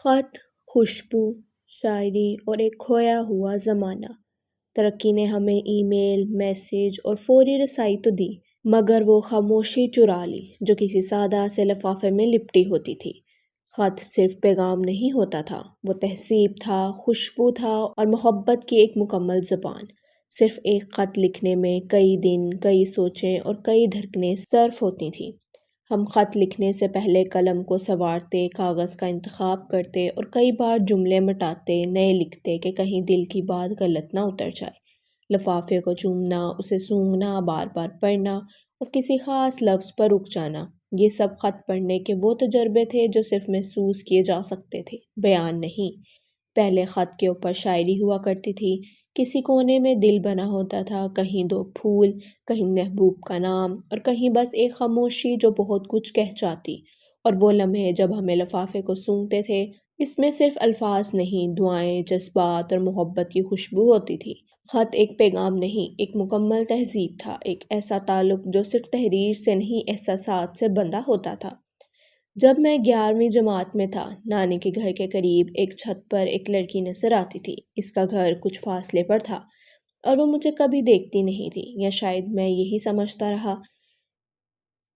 خط، خوشبو، شاعری اور ایک کھویا ہوا زمانہ۔ ترقی نے ہمیں ای میل، میسج اور فوری رسائی تو دی، مگر وہ خاموشی چرا لی جو کسی سادہ سے لفافے میں لپٹی ہوتی تھی۔ خط صرف پیغام نہیں ہوتا تھا، وہ تہذیب تھا، خوشبو تھا اور محبت کی ایک مکمل زبان۔ صرف ایک خط لکھنے میں کئی دن، کئی سوچیں اور کئی دھڑکنیں صرف ہوتی تھیں۔ ہم خط لکھنے سے پہلے قلم کو سنوارتے، کاغذ کا انتخاب کرتے اور کئی بار جملے مٹاتے، نئے لکھتے کہ کہیں دل کی بات غلط نہ اتر جائے۔ لفافے کو چومنا، اسے سونگھنا، بار بار پڑھنا اور کسی خاص لفظ پر رک جانا، یہ سب خط پڑھنے کے وہ تجربے تھے جو صرف محسوس کیے جا سکتے تھے، بیان نہیں۔ پہلے خط کے اوپر شاعری ہوا کرتی تھی، کسی کونے میں دل بنا ہوتا تھا، کہیں دو پھول، کہیں محبوب کا نام اور کہیں بس ایک خاموشی جو بہت کچھ کہہ جاتی۔ اور وہ لمحے جب ہمیں لفافے کو سونگھتے تھے، اس میں صرف الفاظ نہیں، دعائیں، جذبات اور محبت کی خوشبو ہوتی تھی۔ خط ایک پیغام نہیں، ایک مکمل تہذیب تھا، ایک ایسا تعلق جو صرف تحریر سے نہیں، احساسات سے بندھا ہوتا تھا۔ جب میں 11ویں جماعت میں تھا، نانی کے گھر کے قریب ایک چھت پر ایک لڑکی نظر آتی تھی۔ اس کا گھر کچھ فاصلے پر تھا اور وہ مجھے کبھی دیکھتی نہیں تھی، یا شاید میں یہی سمجھتا رہا۔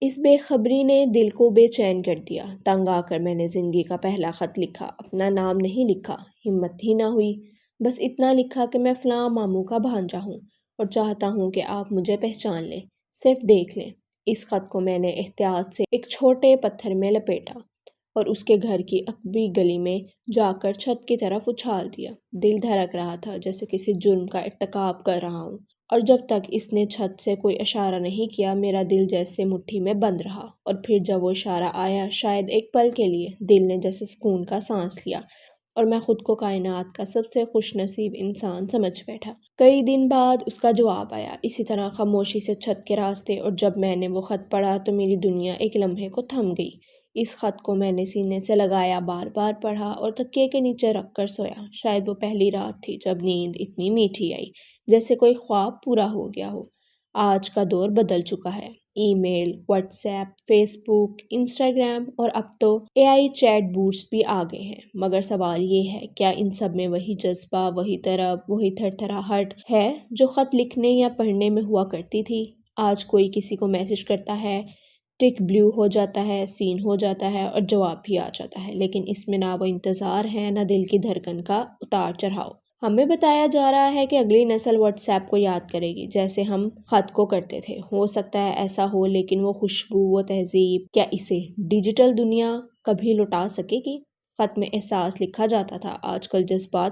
اس بے خبری نے دل کو بے چین کر دیا۔ تنگ آ کر میں نے زندگی کا پہلا خط لکھا، اپنا نام نہیں لکھا، ہمت ہی نہ ہوئی، بس اتنا لکھا کہ میں فلاں ماموں کا بھانجا ہوں اور چاہتا ہوں کہ آپ مجھے پہچان لیں، صرف دیکھ لیں۔ اس خط کو میں نے احتیاط سے ایک چھوٹے پتھر میں لپیٹا اور اس کے گھر کی عقبی گلی میں جا کر چھت کی طرف اچھال دیا۔ دل دھڑک رہا تھا جیسے کسی جرم کا ارتکاب کر رہا ہوں، اور جب تک اس نے چھت سے کوئی اشارہ نہیں کیا، میرا دل جیسے مٹھی میں بند رہا۔ اور پھر جب وہ اشارہ آیا، شاید ایک پل کے لیے، دل نے جیسے سکون کا سانس لیا اور میں خود کو کائنات کا سب سے خوش نصیب انسان سمجھ بیٹھا۔ کئی دن بعد اس کا جواب آیا، اسی طرح خاموشی سے چھت کے راستے، اور جب میں نے وہ خط پڑھا تو میری دنیا ایک لمحے کو تھم گئی۔ اس خط کو میں نے سینے سے لگایا، بار بار پڑھا اور تکیے کے نیچے رکھ کر سویا۔ شاید وہ پہلی رات تھی جب نیند اتنی میٹھی آئی، جیسے کوئی خواب پورا ہو گیا ہو۔ آج کا دور بدل چکا ہے، ای میل، واٹس ایپ، فیس بک، انسٹاگرام اور اب تو اے آئی چیٹ بوٹس بھی آ گئے ہیں، مگر سوال یہ ہے، کیا ان سب میں وہی جذبہ، وہی طرب، وہی تھرتھراہٹ ہے جو خط لکھنے یا پڑھنے میں ہوا کرتی تھی؟ آج کوئی کسی کو میسج کرتا ہے، ٹک بلیو ہو جاتا ہے، سین ہو جاتا ہے اور جواب بھی آ جاتا ہے، لیکن اس میں نہ وہ انتظار ہے، نہ دل کی دھڑکن کا اتار چڑھاؤ۔ ہمیں بتایا جا رہا ہے کہ اگلی نسل واٹس ایپ کو یاد کرے گی جیسے ہم خط کو کرتے تھے۔ ہو سکتا ہے ایسا ہو، لیکن وہ خوشبو، وہ تہذیب، کیا اسے ڈیجیٹل دنیا کبھی لوٹا سکے گی؟ خط میں احساس لکھا جاتا تھا، آج کل جذبات